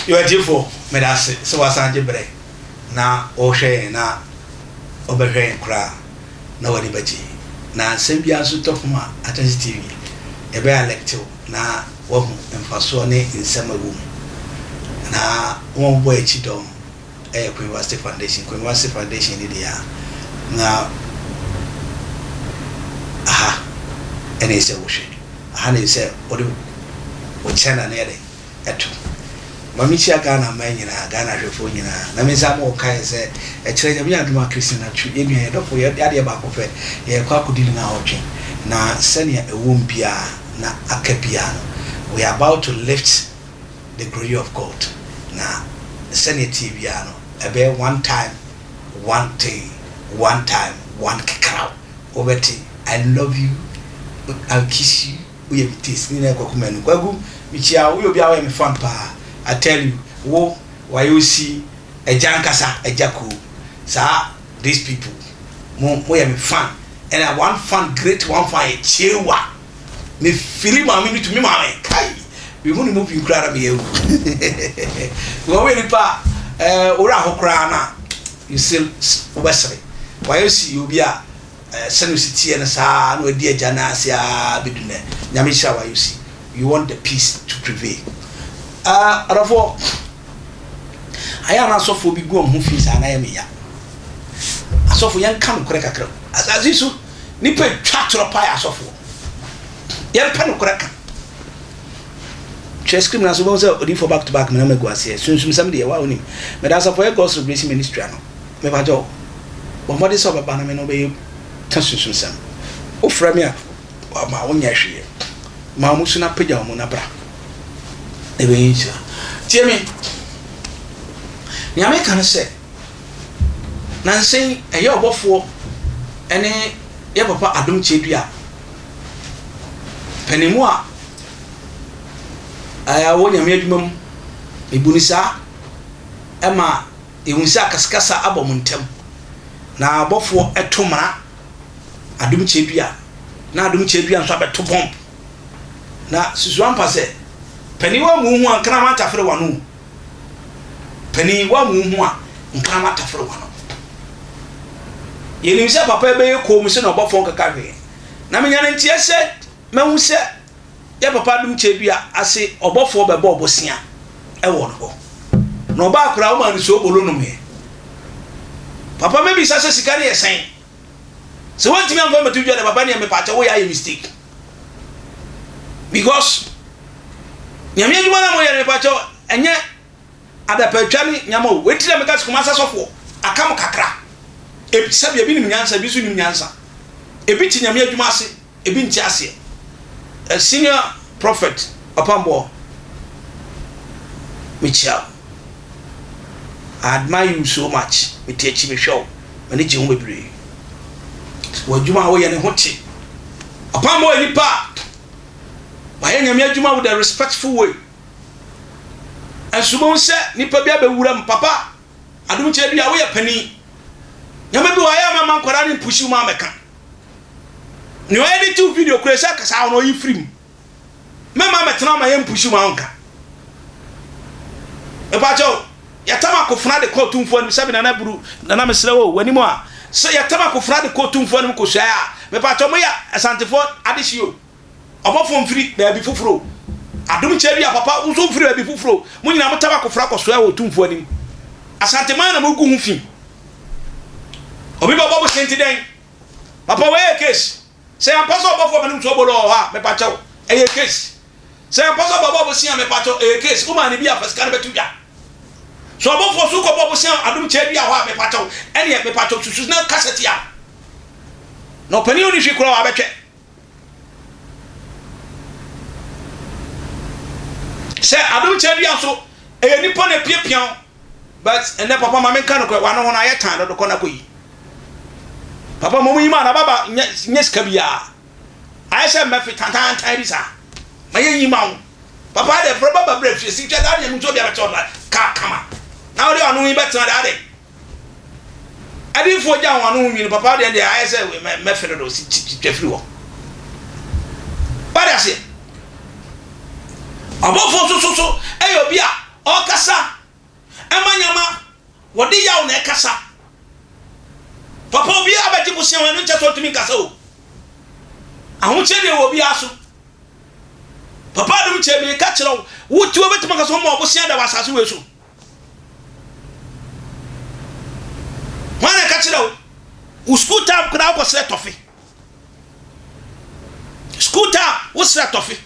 You are for Medasi, so was Anjibre. Now, O'Shea, now, Obofour cry. Nobody but you. Now, Sambia Sutofuma, Attends TV. A bear lecture, now, woman, and Fasone in summer room. Now, one boy chidom, a Queen Foundation, Queen Foundation in the year. Now, aha, and he said, Honey said, what do we channel near it? Mamichia Ghana, Manina, Ghana, Reformina, Namizamo Kai said, a train of young Christian, you may have for your daddy about of it, a crocodile now, now sending a womb piano, na akapiano. We are about to lift the glory of God. Now, sending TVano, a bear one time, one thing, one time, one crowd. Over tea, I love you, I'll kiss you. We have this Nina Kokuman, Wagu, which will be our fun pa. I tell you, wo, why you see a jankasa, a jaku, sir, these people, we have fun, and I want fun, great one for a chewa. Me feeling my minute to me, mamma, kai, we won't move you, crowd of you. Go away, pa, ora hokrana, you still Wesley. Why you see you be a Senusity and a son, no dear Janasia, Bidune, Yamisha, why you see, you want the peace to prevail. Therefore, I am also for big one who feels an enemy. As of young come crack a crop. As this, nipple chat to a pie as of young pen cracker. Chess criminals was a for back to back, Manamaguas here, soon somebody around him. But as of where goes to Gracie Ministry, maybe Joe. But what is over Bannerman obey Tassus some? Oh, Fremia, or my own yashi. Mamusuna Pajamona. Ebenja. Jimmy, Yame can say Nancy, a year Obofour, and a year papa Adom Kyei. Penimoa. I won your medium, a bunisa, Emma, Iwunsa Cascasa Abomuntem. Now Obofour a Tomana, Adom Kyei. Now Adom Kyei and Sabbath to bomb. Now Suswampa said. Penny wa muhu an krama tafre wanu. Penny wa muhu an krama tafre wanu. Ye nimse papa be ko mu se no Obofour kaka hwe. Na me nyane ntie se mahu se ye papa Adom Kyei bia ase Obofour be bo obosia e wo no. No ba akra wo ma ni so bolo no me. Papa me bi sase sika ne yesen. Se wonti me am fa matu dwa de papa ne me pa cha wo ya mistake. Because nyame adwuma na mo yere pacho enye adapatwani nyamo wetire meka skumasa sofo akam kakra ebisabe ebi nim nyansa bi su nim nyansa ebi ti nyame adwuma ase ebi nti ase a senior prophet upambo Michel, I admire you so much with teach me show when it you be what you are and hoti upambo any part. Why nyame adwuma with a respectful way. And Subon said, Nipa bia be wuram papa. Adom Kyei bia we pani. Nyame bi wa ya mama nkwara ni pushi ma meka. Ni wa edit video kresa kasa no yi free. Mama metena ma yem pushi ma onka. E pa cho, ya tama ko funa de ko tumfo ni sabi na buru na mesre wo wani mo a. So ya tama ko funa de ko tumfo ni ko so ya. Me pa cho mo ya asantefo adishio. Obofour free na bi fufuro. Adom Kyei bia papa unso free na bi fufuro. Mo nyina mo taba ko fra ko so ya wo tumfo anim. Asante man na mo gu hu fi. Obi ba bobo senti den. Papa we case. Say am paso Obofour manim so bolo ha me pa chawo. E case. Say am paso bobo sia me pa chawo e case. Uma ni bia fasika na betu bia. So Obofour so ko bobo sia Adom Kyei bia ha me pa chawo. Ene me pa chawo susu na cassette ya. No pani oni hwe kura wa betwe. Say Adom Kyei bia so e nipa na piapian but and papa mama kan ko wa no ho na ye tan do ko na ko yi. Papa momu yi ma na baba nyeska bia. I say me fit tan bisa. Ma ye yi ma wo. Papa de fro baba bre fi si twa da de mu to bia beto ka kama. Na wo de anu yi betan da de. Adi fo ja wo anu mi papa de I say me fere do si twa firi wo. Ba da se Obofour so eyo bia okasa emanyama wodi yawo na ekasa papa obi abaji busia wanu nche so tumi kasa o ahunche de obi aso papa dum che bi ka kire wo ti obetuma kasa mo obusia da wasase weso wana ka kire wo school time kra ko sre tofi school time wo sre tofi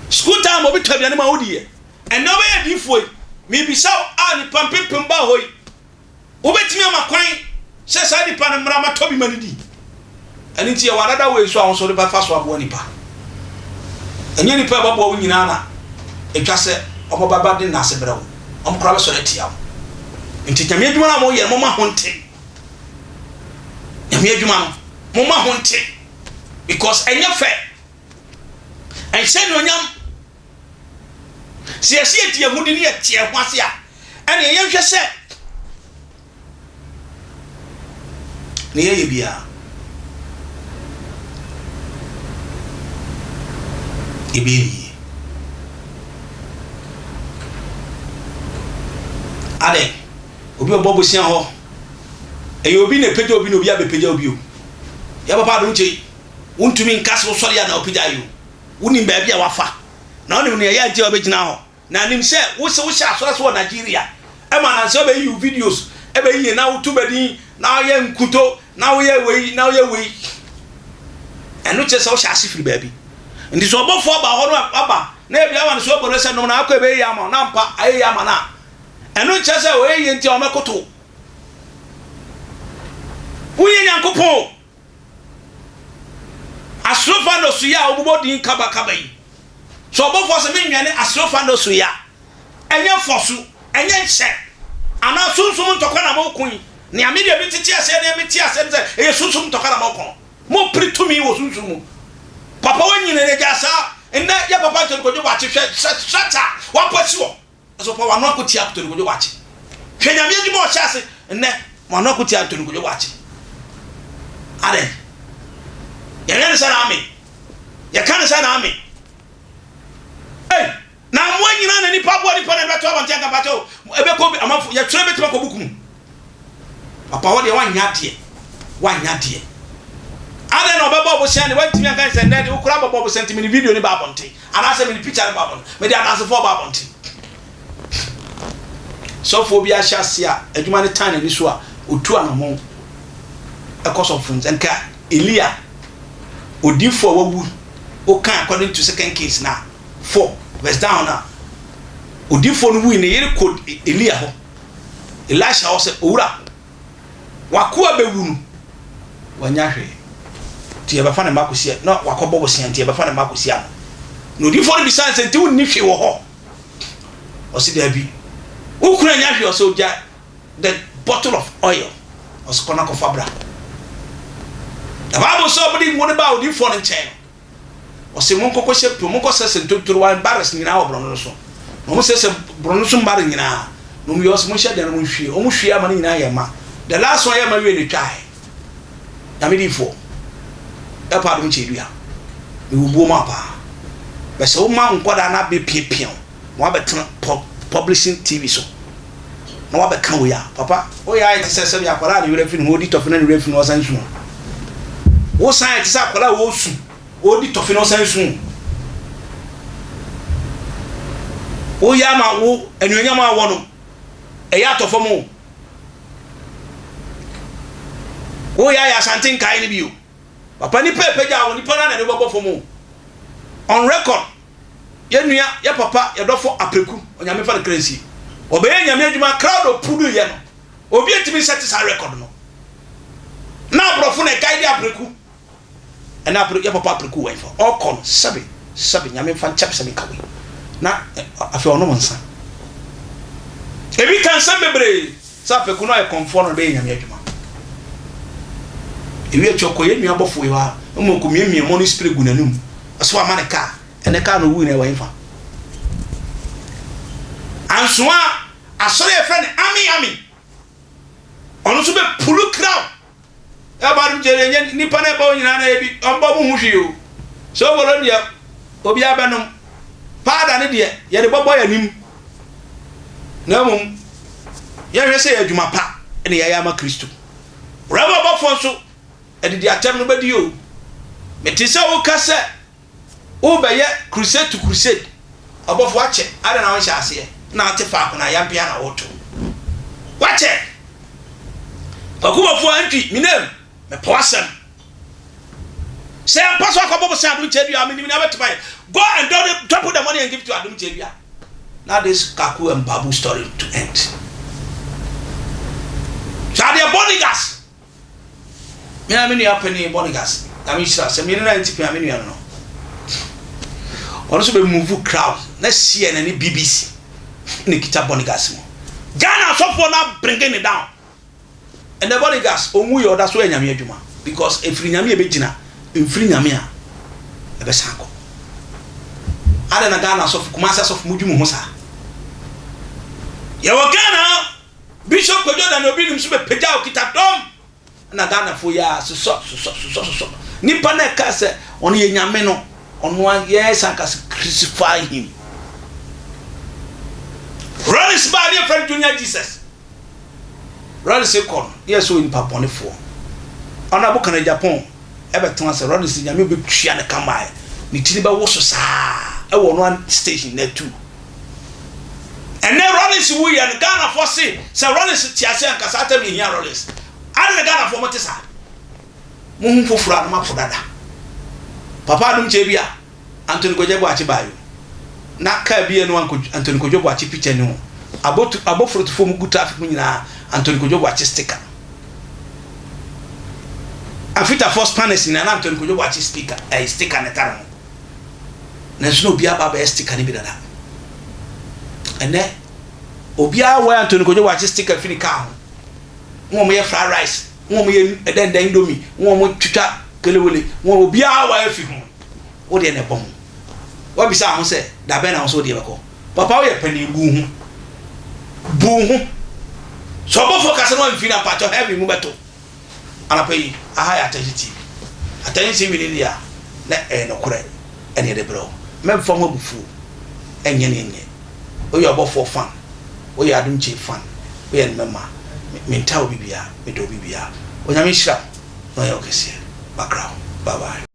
school time obi twa biane ma wodi e eno be ya difo mi bi saw a ni pampim ba hoyi obetimi amakwan se sa di pan mra ma tobi manidi ani ti e wanada we so awon so de ba fa so abo nipa enye nipa ba bo nyina na etwa se omo baba de na se brewo omo kra be so retia nti nyame adwuma na mo ye mo ma honte nyame adwuma mo ma honte because enye fe en se no nyam si esi etie hudi ni etie ho ase a ene ye hwe se ne ye bia ibiri ade obi obobo sia ho e obi ne peja obi no obi abepeja obi o ya papa do nche wontumi nkase wo sori ya na opeja yo woni ba bia wafa na onim ne ya nche obegina ho na nim se wo se wo sha asora so Nigeria e ma na se obe yi videos e be yi na wo tubadin na ye nkuto na wo ye wei enu che se wo sha asifiri ba bi ndi so Obofour ba ho no aba na e bia wa so obo no se no na akwa be yi ama na mpa ayi ama na enu che se wo ye nti o mekoto wo ye nyankopon asrofa no suya obubodin kaba yi so Obofour se me nwane asrofa no suya enye fosu enye nche ana sunsum ntokwa na mokun ni amede bi titi ase na bi ti ase se e sunsum ntokwa na mokon mo pritumi wo sunsum papa wanyine ne jasa enna ya papa to kojo wachi shata wa posi wo so papa wa no akoti akoto kojo wachi hwe nyame adwuma o chase enna wa no akoti akoto kojo wachi ade ya yana sana ame ya kana sana ame na mwanyina na nipa bo nipa na beto abanti anga bato ebe ko amafu ya tire betima ko bukum papa wo de wanyade ade no baba obosia ne wantimi anga se ndade ukura baba obosia ntimi ni video ni ba bonti ana se me ni picture ba bonti me de ana se fo ba bonti so fo bi a shasia adwuma ne tan ni so a otu anamo ekoso funds enka Elia odifo wawu o kan according to 2 Kings na 4 verse down na odifo no wi ne yere ko Elia ho Elisha o se owura wakoa bewu no wanyahwe ti eba fa na makosia no wakobobo sia ti eba fa na makosia no odifo no bisanse nti wonni hwe wo ho o se da bi ukura nyahwe o se oja the bottle of oil o se kona ko fabra the Bible so body mo ne ba odifo no nchen o se mon kokko she pro mon ko se ntotoro wan bares nyina wo brono so no mo se brono so mbare nyina no mo yo se mo hye de no mo hwie o mo hwie ama nyina ye ma the last one ye ma we ne twai na me difo e pa dum chedua e wubuo ma pa be se o ma nkoda na be piepie mo abetan publishing TV so na wa be kan wo ya papa o ya ite se ya kwara na yure fin ho di tofi na yure fin o san su wo san ite sa kwara wo su o di tofi no san su o ya ma wo enuanya ma wo no e ya tofo mo o ya Antwi kai ni biu papa ni pepe ja wo ni pana na ne Obofour mo on record ye nua ye papa ye dofo apreku onyame fa crazy obe ye nyame adwuma crowd opudu ye no obi etimi set sa record no na brofo na guide apreku ena apreku ye papa apreku we fa okon sabe nyame fa chap sabe kawe na afi ono monsa ebi kan sambebre sa apreku no e conform no be nyame adwuma ewi echoko ye nua Obofour wa mo ko miemie mo no spray gunanum aso amaneka ene ka no wu na wa infa ansoa asore e fe ne ami onu so be pulu crowd e ba dum jere nye nipa na ba onyina na ebi omba mu hu hwi o so bolo dia obi abenom Pada ne de ye de bobo yanim na mum ye hwe se adwuma pa ene ye ama Kristo raba Obofour so e de atem no badi o meti se wo ka se wo be ye crusade to crusade Obofour ache ada na won sha ase na ate fa ko na yampia na woto wache Obofour Antwi minem me poasem say pass what Obofour say Adom Kyei I mean never to buy go and don't put the money and give it to Adom Kyei now this Kaku and Babu story to end so they are bodyguards me I mean you penny bodyguards I mean say me na Antwi I mean you know also be move crowd let's see any BBC ni kita bodyguards mo Ghana so for now bringing it down and the bodyguards omu yo that's why nyame adwuma because efri nyame e begina efri nyame a e be sanko ada na Ghana so kumasa so mudwum ho sa ye wo Ghana bishop kojo da no bi nim so be pegya okita dom na Ghana fo ya so nipa na ka se ono ye nyame no ono yes aka crucify him Rollins ba dia friend Junior Jesus Rollins kon yes so in papone fo ona bo kana Japan e be ton ase Rollins nyame be twia ne kamae ni tini ba wo so saa e wo no station na 2 and then Rollins we and Ghana for say Rollins ti ase anka sa ta me hia Rollins ade Ghana for motesa mo hu fofura no mapodada papa Adom Kyei bia Antoni Kojebo achi bayo na ka bia no anko Antoni Kojebo achi picture no Obofour to form good traffic nyina Antoni Kojebo achi sticker afita first panels na Antoni Kojebo achi speaker sticker na tara na so bia baba sticker ni bi dada ene obia wa Antoni Kojebo achi sticker fini ka ho mo ye fried rice mo ye edenda indomie mo twitwa kelewele mo obia wa afi ho wo de na bom wa bisa ho se da be na ho so de beko papa wo ye pani bu hu so Obofour ka se no mfina pacho heavy mu beto anapai aha ya attention TV ni dia na no kure ene de bro me fo ho Obofour enye ne o ye Obofour fan o ye Adom Kyei fan o ye mema me ntawo bibia me do bibia o nyame hira no ye okese background bye bye